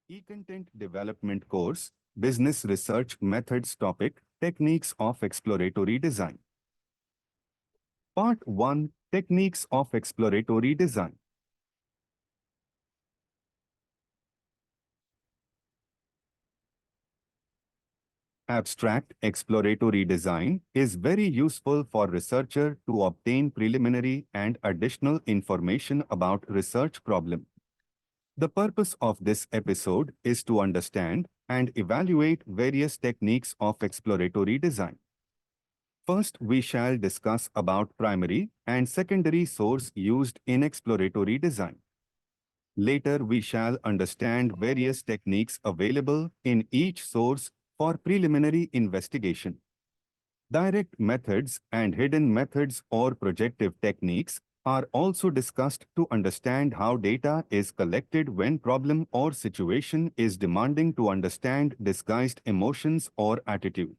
E-Content Development Course, Business Research Methods Topic, Techniques of Exploratory Design. Part 1, Techniques of Exploratory Design. Abstract exploratory design is very useful for researcher to obtain preliminary and additional information about research problem. The purpose of this episode is to understand and evaluate various techniques of exploratory design. First, we shall discuss about primary and secondary source used in exploratory design. Later, we shall understand various techniques available in each source for preliminary investigation. Direct methods and hidden methods or projective techniques are also discussed to understand how data is collected when problem or situation is demanding to understand disguised emotions or attitude.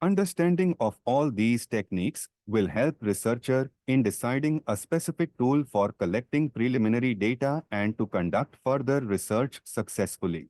Understanding of all these techniques will help researcher in deciding a specific tool for collecting preliminary data and to conduct further research successfully.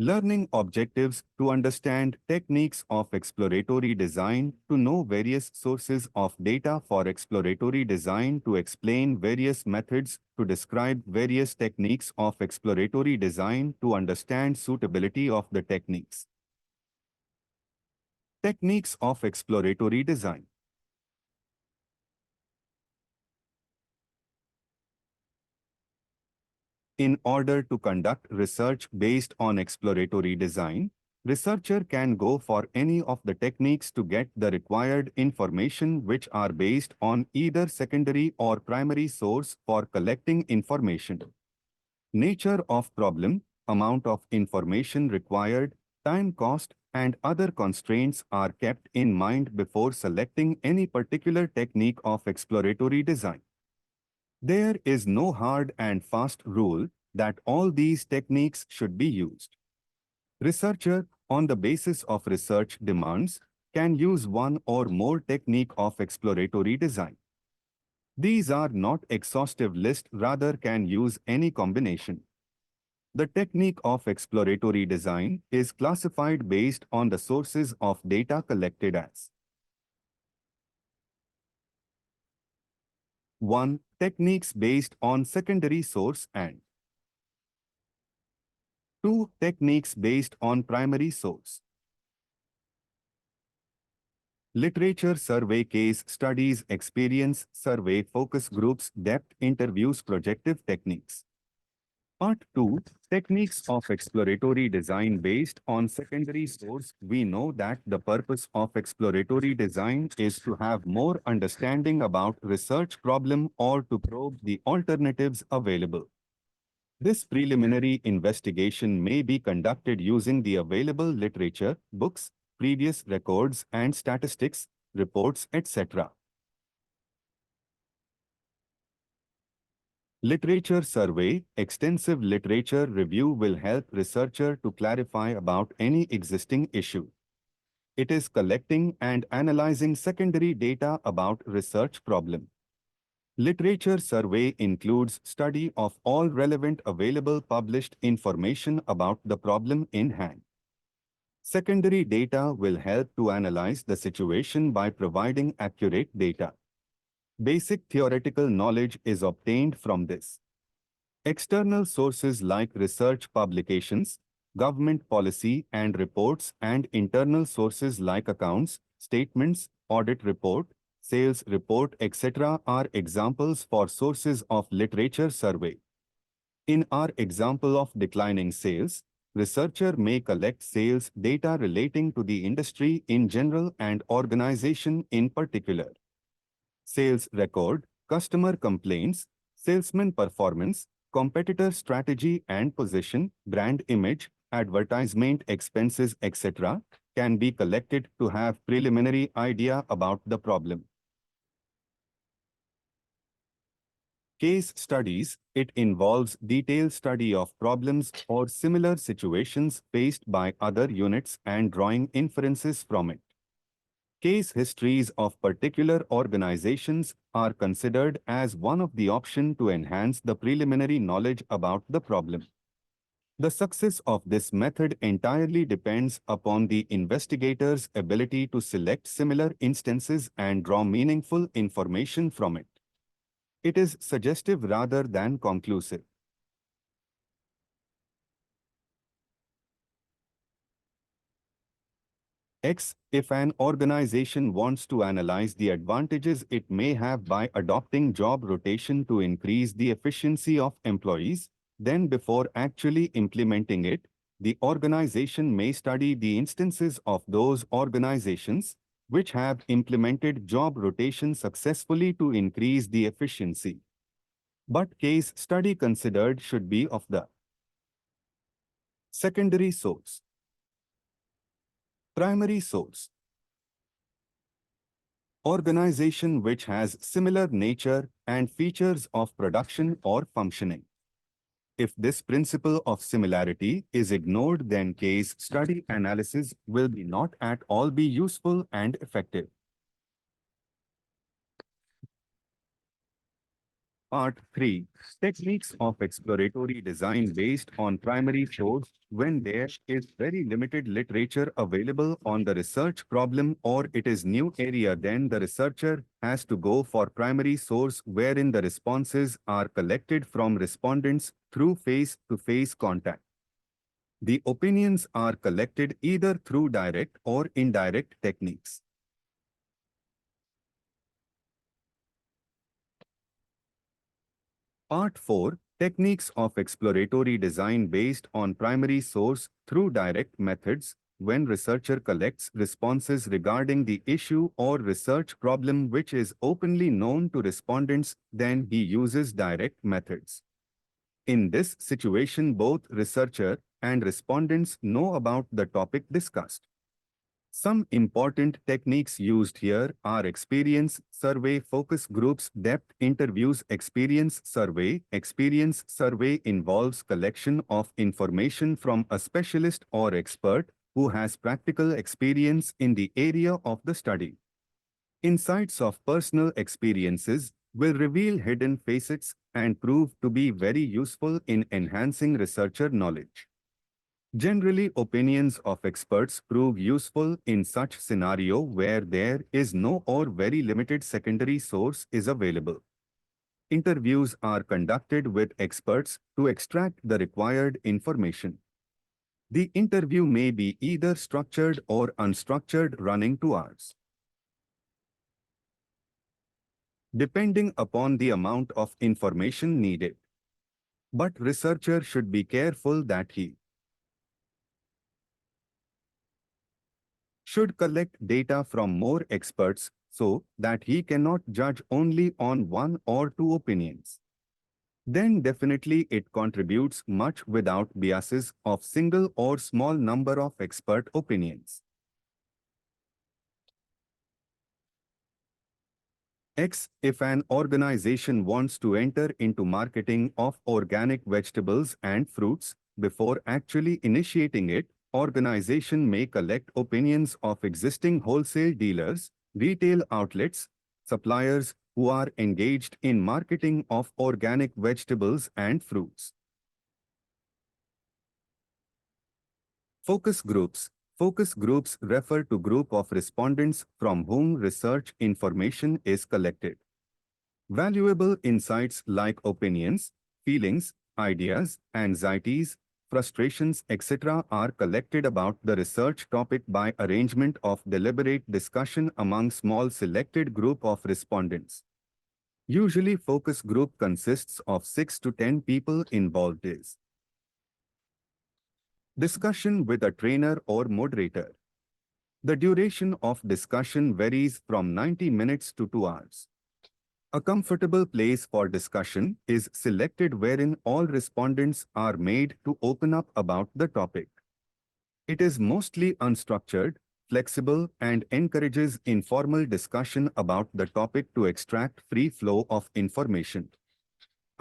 Learning objectives to understand techniques of exploratory design, to know various sources of data for exploratory design, to explain various methods, to describe various techniques of exploratory design, to understand suitability of the techniques. Techniques of exploratory design. In order to conduct research based on exploratory design, researcher can go for any of the techniques to get the required information which are based on either secondary or primary source for collecting information. Nature of problem, amount of information required, time cost, and other constraints are kept in mind before selecting any particular technique of exploratory design. There is no hard and fast rule that all these techniques should be used. Researcher, on the basis of research demands, can use one or more technique of exploratory design. These are not exhaustive list, rather can use any combination. The technique of exploratory design is classified based on the sources of data collected as 1. Techniques based on secondary source and 2. Techniques based on primary source. Literature survey, case studies, experience survey, focus groups, depth interviews, projective techniques. Part 2. Techniques of exploratory design based on secondary source. We know that the purpose of exploratory design is to have more understanding about research problem or to probe the alternatives available. This preliminary investigation may be conducted using the available literature, books, previous records and statistics, reports, etc. Literature survey, extensive literature review will help researcher to clarify about any existing issue. It is collecting and analyzing secondary data about research problem. Literature survey includes study of all relevant available published information about the problem in hand. Secondary data will help to analyze the situation by providing accurate data. Basic theoretical knowledge is obtained from this. External sources like research publications, government policy and reports, and internal sources like accounts, statements, audit report, sales report, etc. are examples for sources of literature survey. In our example of declining sales, researcher may collect sales data relating to the industry in general and organization in particular. Sales record, customer complaints, salesman performance, competitor strategy and position, brand image, advertisement expenses, etc. can be collected to have preliminary idea about the problem. Case studies, it involves detailed study of problems or similar situations faced by other units and drawing inferences from it. Case histories of particular organizations are considered as one of the options to enhance the preliminary knowledge about the problem. The success of this method entirely depends upon the investigator's ability to select similar instances and draw meaningful information from it. It is suggestive rather than conclusive. X. If an organization wants to analyze the advantages it may have by adopting job rotation to increase the efficiency of employees, then before actually implementing it, the organization may study the instances of those organizations which have implemented job rotation successfully to increase the efficiency. But case study considered should be of the secondary source, primary source, organization which has similar nature and features of production or functioning. If this principle of similarity is ignored, then case study analysis will not at all be useful and effective. Part 3. Techniques of exploratory design based on primary source. When there is very limited literature available on the research problem or it is new area, then the researcher has to go for primary source wherein the responses are collected from respondents through face-to-face contact. The opinions are collected either through direct or indirect techniques. Part 4. Techniques of exploratory design based on primary source through direct methods. When researcher collects responses regarding the issue or research problem which is openly known to respondents, then he uses direct methods. In this situation, both researcher and respondents know about the topic discussed. Some important techniques used here are experience survey, focus groups, depth interviews. Experience survey involves collection of information from a specialist or expert who has practical experience in the area of the study. Insights of personal experiences will reveal hidden facets and prove to be very useful in enhancing researcher knowledge. Generally, opinions of experts prove useful in such scenario where there is no or very limited secondary source is available. Interviews are conducted with experts to extract the required information. The interview may be either structured or unstructured, running 2 hours, depending upon the amount of information needed. But researcher should be careful that he should collect data from more experts so that he cannot judge only on one or two opinions. Then definitely it contributes much without biases of single or small number of expert opinions. X. If an organization wants to enter into marketing of organic vegetables and fruits, before actually initiating it, organization may collect opinions of existing wholesale dealers, retail outlets, suppliers who are engaged in marketing of organic vegetables and fruits. Focus groups. Focus groups refer to group of respondents from whom research information is collected. Valuable insights like opinions, feelings, ideas, anxieties, frustrations, etc. are collected about the research topic by arrangement of deliberate discussion among small selected group of respondents. Usually focus group consists of 6 to 10 people. Involved is discussion with a trainer or moderator. The duration of discussion varies from 90 minutes to 2 hours. A comfortable place for discussion is selected wherein all respondents are made to open up about the topic. It is mostly unstructured, flexible, and encourages informal discussion about the topic to extract free flow of information.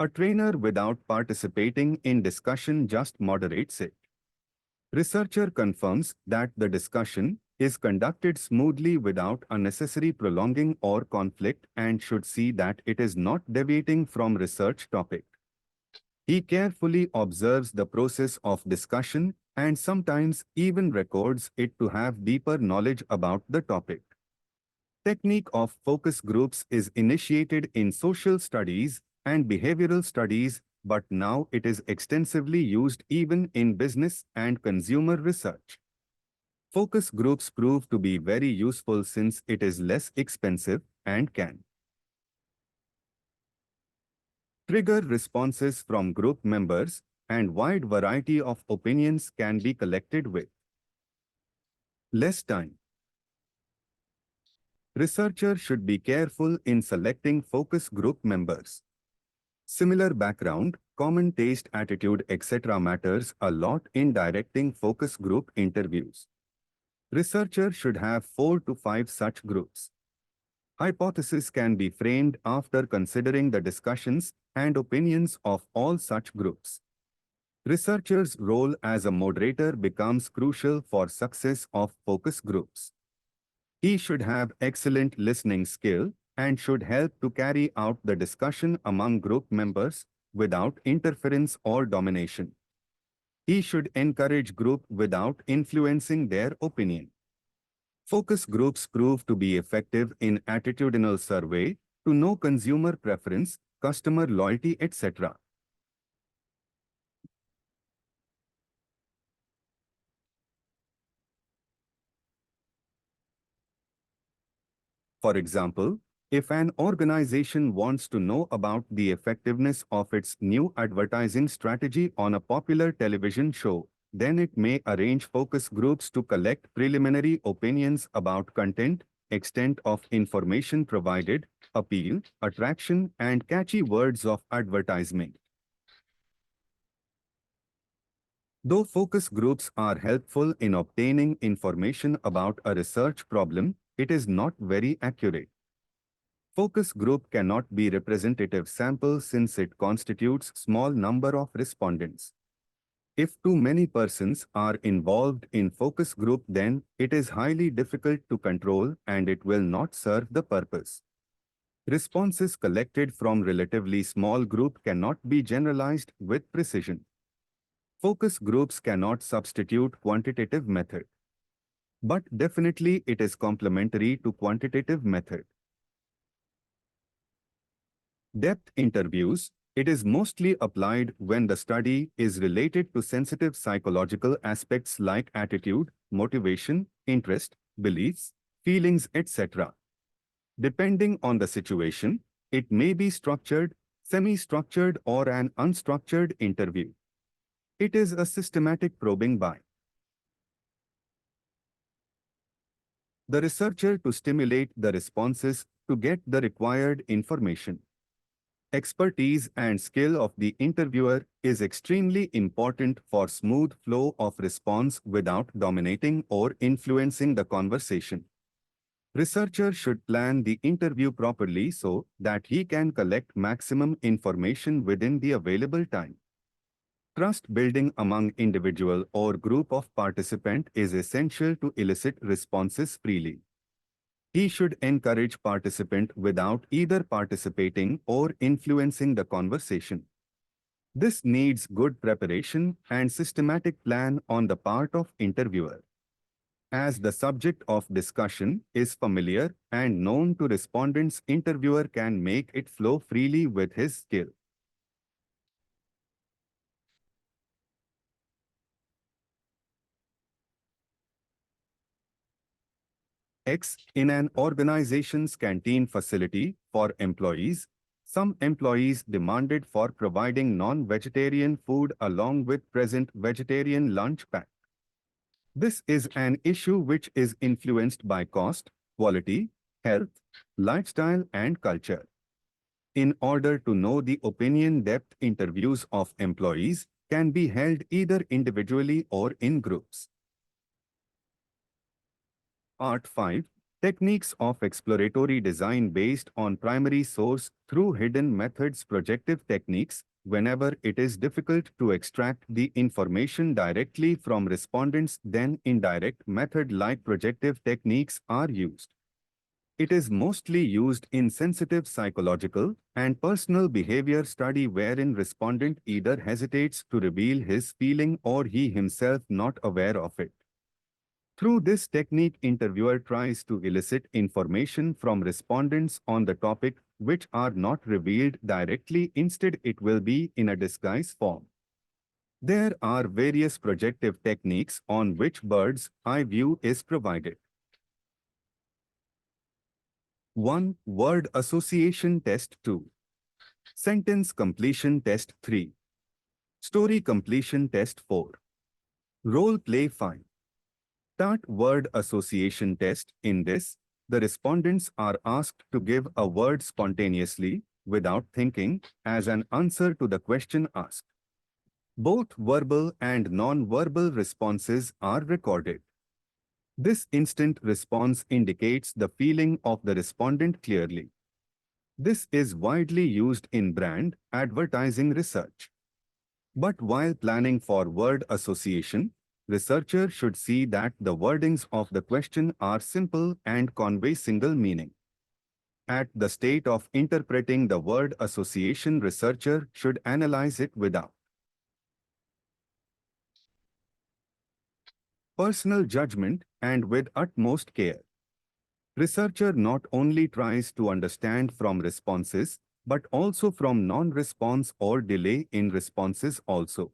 A trainer without participating in discussion just moderates it. Researcher confirms that the discussion is conducted smoothly without unnecessary prolonging or conflict and should see that it is not deviating from research topic. He carefully observes the process of discussion and sometimes even records it to have deeper knowledge about the topic. Technique of focus groups is initiated in social studies and behavioral studies, but now it is extensively used even in business and consumer research. Focus groups prove to be very useful since it is less expensive and can trigger responses from group members, and wide variety of opinions can be collected with less time. Researchers should be careful in selecting focus group members. Similar background, common taste, attitude, etc. matters a lot in directing focus group interviews. Researchers should have 4 to 5 such groups. Hypotheses can be framed after considering the discussions and opinions of all such groups. Researchers' role as a moderator becomes crucial for success of focus groups. He should have excellent listening skill and should help to carry out the discussion among group members without interference or domination. He should encourage group without influencing their opinion. Focus groups prove to be effective in attitudinal survey to know consumer preference, customer loyalty, etc. For example, if an organization wants to know about the effectiveness of its new advertising strategy on a popular television show, then it may arrange focus groups to collect preliminary opinions about content, extent of information provided, appeal, attraction, and catchy words of advertisement. Though focus groups are helpful in obtaining information about a research problem, it is not very accurate. Focus group cannot be representative sample since it constitutes small number of respondents. If too many persons are involved in focus group, then it is highly difficult to control and it will not serve the purpose. Responses collected from relatively small group cannot be generalized with precision. Focus groups cannot substitute quantitative method, but definitely it is complementary to quantitative method. Depth interviews. It is mostly applied when the study is related to sensitive psychological aspects like attitude, motivation, interest, beliefs, feelings, etc. Depending on the situation, it may be structured, semi-structured, or an unstructured interview. It is a systematic probing by the researcher to stimulate the responses to get the required information. Expertise and skill of the interviewer is extremely important for smooth flow of response without dominating or influencing the conversation. Researcher should plan the interview properly so that he can collect maximum information within the available time. Trust building among individual or group of participant is essential to elicit responses freely. He should encourage participant without either participating or influencing the conversation. This needs good preparation and systematic plan on the part of interviewer. As the subject of discussion is familiar and known to respondents, interviewer can make it flow freely with his skill. In an organization's canteen facility for employees, some employees demanded for providing non-vegetarian food along with present vegetarian lunch pack. This is an issue which is influenced by cost, quality, health, lifestyle and culture. In order to know the opinion, depth interviews of employees can be held either individually or in groups. Part 5. Techniques of exploratory design based on primary source through hidden methods. Projective techniques, whenever it is difficult to extract the information directly from respondents, then indirect method like projective techniques are used. It is mostly used in sensitive psychological and personal behavior study wherein respondent either hesitates to reveal his feeling or he himself not aware of it. Through this technique, interviewer tries to elicit information from respondents on the topic which are not revealed directly. Instead, it will be in a disguise form. There are various projective techniques on which bird's eye view is provided. 1. Word association test. 2. Sentence completion test. 3. Story completion test. 4. Role play. 5. Start word association test. In this, the respondents are asked to give a word spontaneously, without thinking, as an answer to the question asked. Both verbal and non-verbal responses are recorded. This instant response indicates the feeling of the respondent clearly. This is widely used in brand advertising research. But while planning for word association, researcher should see that the wordings of the question are simple and convey single meaning. At the state of interpreting the word association, researcher should analyze it without personal judgment and with utmost care. Researcher not only tries to understand from responses, but also from non-response or delay in responses also.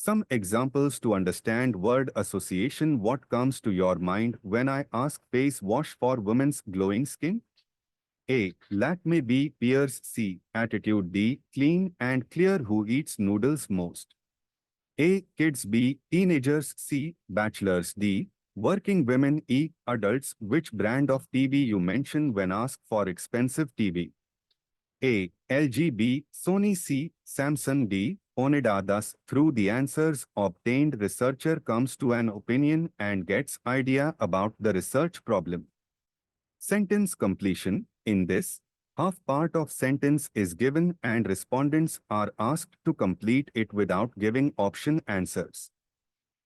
Some examples to understand word association. What comes to your mind when I ask face wash for women's glowing skin? A. Lakme. B. Peers. C. Attitude. D. Clean and clear. Who eats noodles most? A. Kids. B. Teenagers. C. Bachelors. D. Working women. E. Adults. Which brand of TV you mention when asked for expensive TV? A. LG. B. Sony. C. Samsung. D. Onida. Thus, through the answers obtained, researcher comes to an opinion and gets idea about the research problem. Sentence completion. In this, half part of sentence is given and respondents are asked to complete it without giving option answers.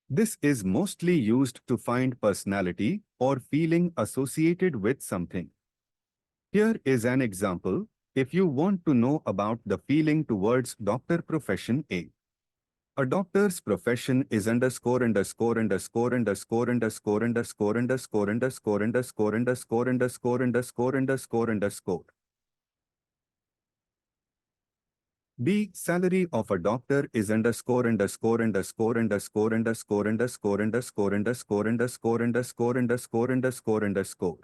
This is mostly used to find personality or feeling associated with something. Here is an example. If you want to know about the feeling towards doctor profession A. A doctor's profession is underscore underscore underscore underscore underscore underscore underscore underscore underscore underscore underscore underscore underscore underscore. B. Salary of a doctor is underscore underscore underscore underscore underscore underscore underscore underscore underscore underscore underscore underscore underscore.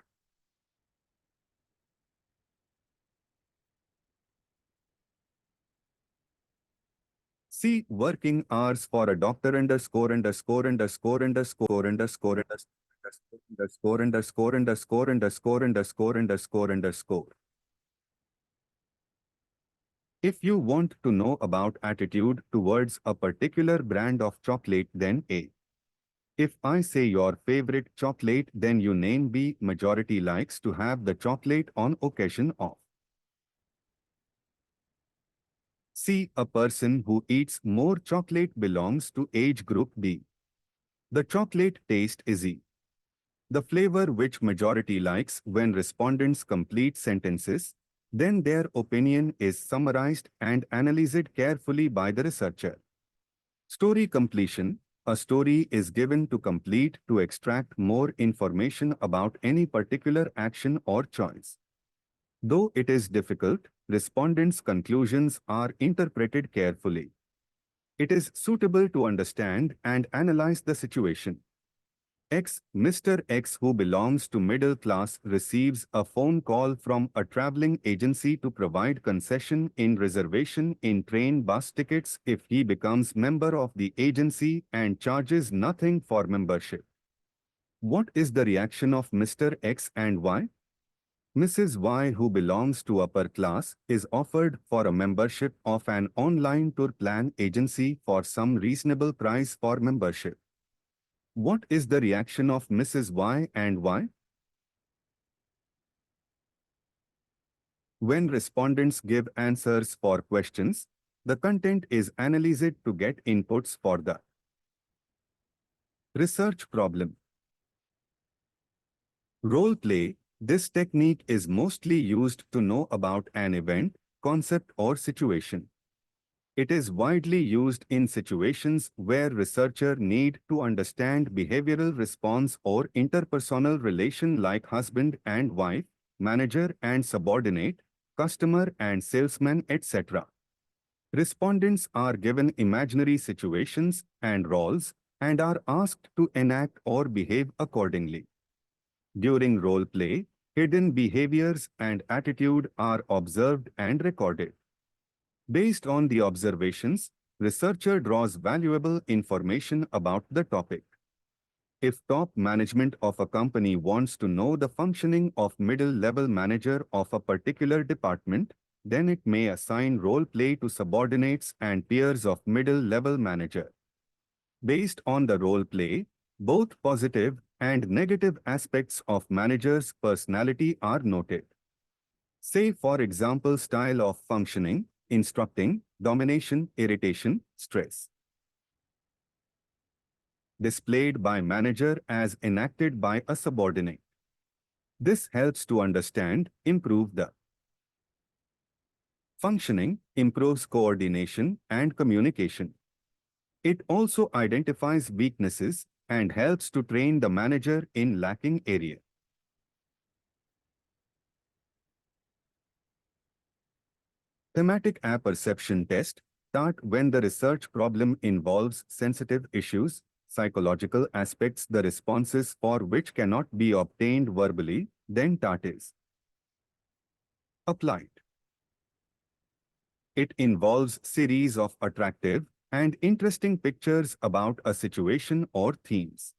C. Working hours for a doctor underscore underscore underscore underscore underscore underscore underscore underscore underscore underscore underscore underscore. If you want to know about attitude towards a particular brand of chocolate, then A. If I say your favorite chocolate, then you name B. Majority likes to have the chocolate on occasion of. C. A person who eats more chocolate belongs to age group D. The chocolate taste is E. The flavor which majority likes. When respondents complete sentences, then their opinion is summarized and analyzed carefully by the researcher. Story completion. A story is given to complete to extract more information about any particular action or choice. Though it is difficult, respondents' conclusions are interpreted carefully. It is suitable to understand and analyze the situation. X. Mr. X, who belongs to middle class, receives a phone call from a traveling agency to provide concession in reservation in train bus tickets if he becomes member of the agency and charges nothing for membership. What is the reaction of Mr. X and why? Mrs. Y, who belongs to upper class, is offered for a membership of an online tour plan agency for some reasonable price for membership. What is the reaction of Mrs. Y and why? When respondents give answers for questions, the content is analyzed to get inputs for the research problem. Role play. This technique is mostly used to know about an event, concept or situation. It is widely used in situations where researchers need to understand behavioral response or interpersonal relation like husband and wife, manager and subordinate, customer and salesman, etc. Respondents are given imaginary situations and roles and are asked to enact or behave accordingly. During role play, hidden behaviors and attitude are observed and recorded. Based on the observations, researcher draws valuable information about the topic. If top management of a company wants to know the functioning of middle-level manager of a particular department, then it may assign role play to subordinates and peers of middle-level manager. Based on the role play, both positive and negative aspects of manager's personality are noted. Say for example style of functioning, instructing, domination, irritation, stress. Displayed by manager as enacted by a subordinate. This helps to understand, improve the functioning, improves coordination and communication. It also identifies weaknesses and helps to train the manager in lacking area. Thematic apperception test. Start when the research problem involves sensitive issues, psychological aspects, the responses for which cannot be obtained verbally, then TAT is applied. It involves series of attractive and interesting pictures about a situation or themes.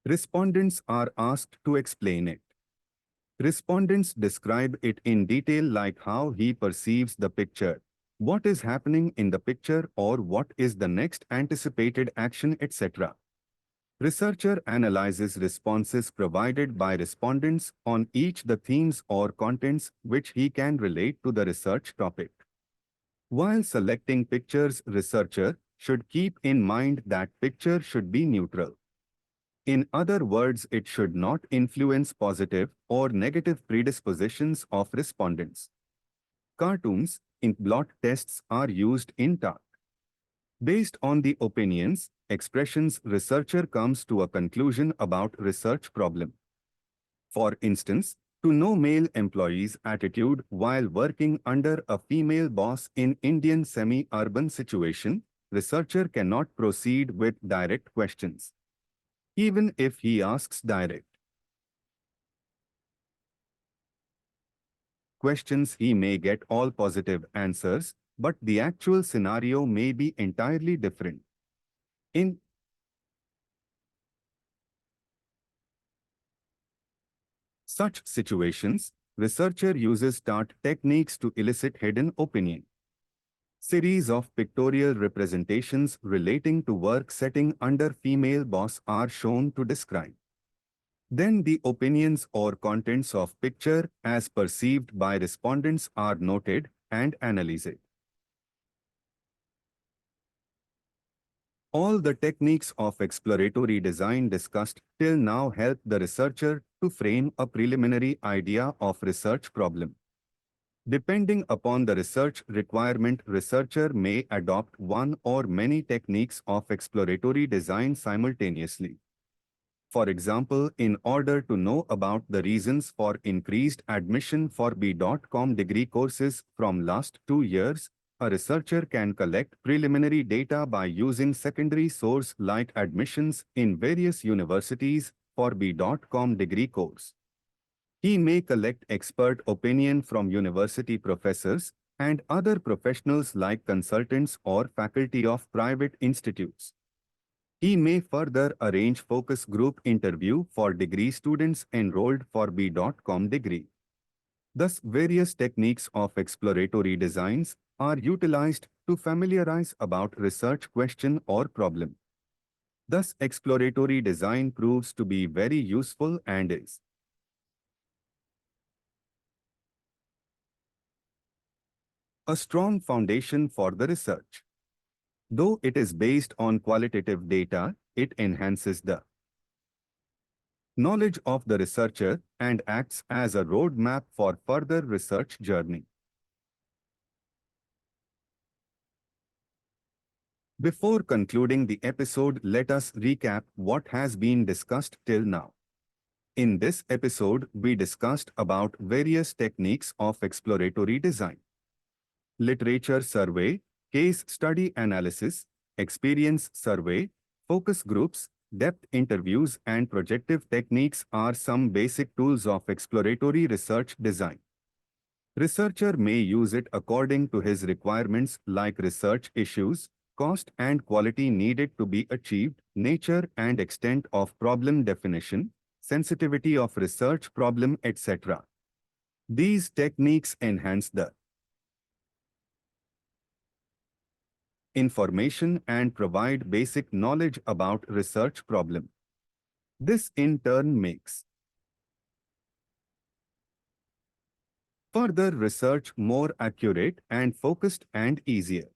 Respondents are asked to explain it. Respondents describe it in detail like how he perceives the picture, what is happening in the picture or what is the next anticipated action, etc. Researcher analyzes responses provided by respondents on each the themes or contents which he can relate to the research topic. While selecting pictures, researcher should keep in mind that picture should be neutral. In other words, it should not influence positive or negative predispositions of respondents. Cartoons, ink blot tests are used in TAT. Based on the opinions, expressions, researcher comes to a conclusion about research problem. For instance, to know male employees' attitude while working under a female boss in Indian semi-urban situation, researcher cannot proceed with direct questions. Even if he asks direct questions, he may get all positive answers, but the actual scenario may be entirely different. In such situations, researcher uses TART techniques to elicit hidden opinion. Series of pictorial representations relating to work setting under female boss are shown to describe. Then the opinions or contents of picture as perceived by respondents are noted and analyzed. All the techniques of exploratory design discussed till now help the researcher to frame a preliminary idea of research problem. Depending upon the research requirement, researcher may adopt one or many techniques of exploratory design simultaneously. For example, in order to know about the reasons for increased admission for B.Com degree courses from last 2 years, a researcher can collect preliminary data by using secondary source like admissions in various universities for B.Com degree course. He may collect expert opinion from university professors and other professionals like consultants or faculty of private institutes. He may further arrange focus group interview for degree students enrolled for B.Com degree. Thus, various techniques of exploratory designs are utilized to familiarize about research question or problem. Thus, exploratory design proves to be very useful and is a strong foundation for the research. Though it is based on qualitative data, it enhances the knowledge of the researcher and acts as a roadmap for further research journey. Before concluding the episode, let us recap what has been discussed till now. In this episode, we discussed about various techniques of exploratory design. Literature survey, case study analysis, experience survey, focus groups, depth interviews and projective techniques are some basic tools of exploratory research design. Researcher may use it according to his requirements like research issues, cost and quality needed to be achieved, nature and extent of problem definition, sensitivity of research problem, etc. These techniques enhance the information and provide basic knowledge about research problem. This in turn makes further research more accurate and focused and easier.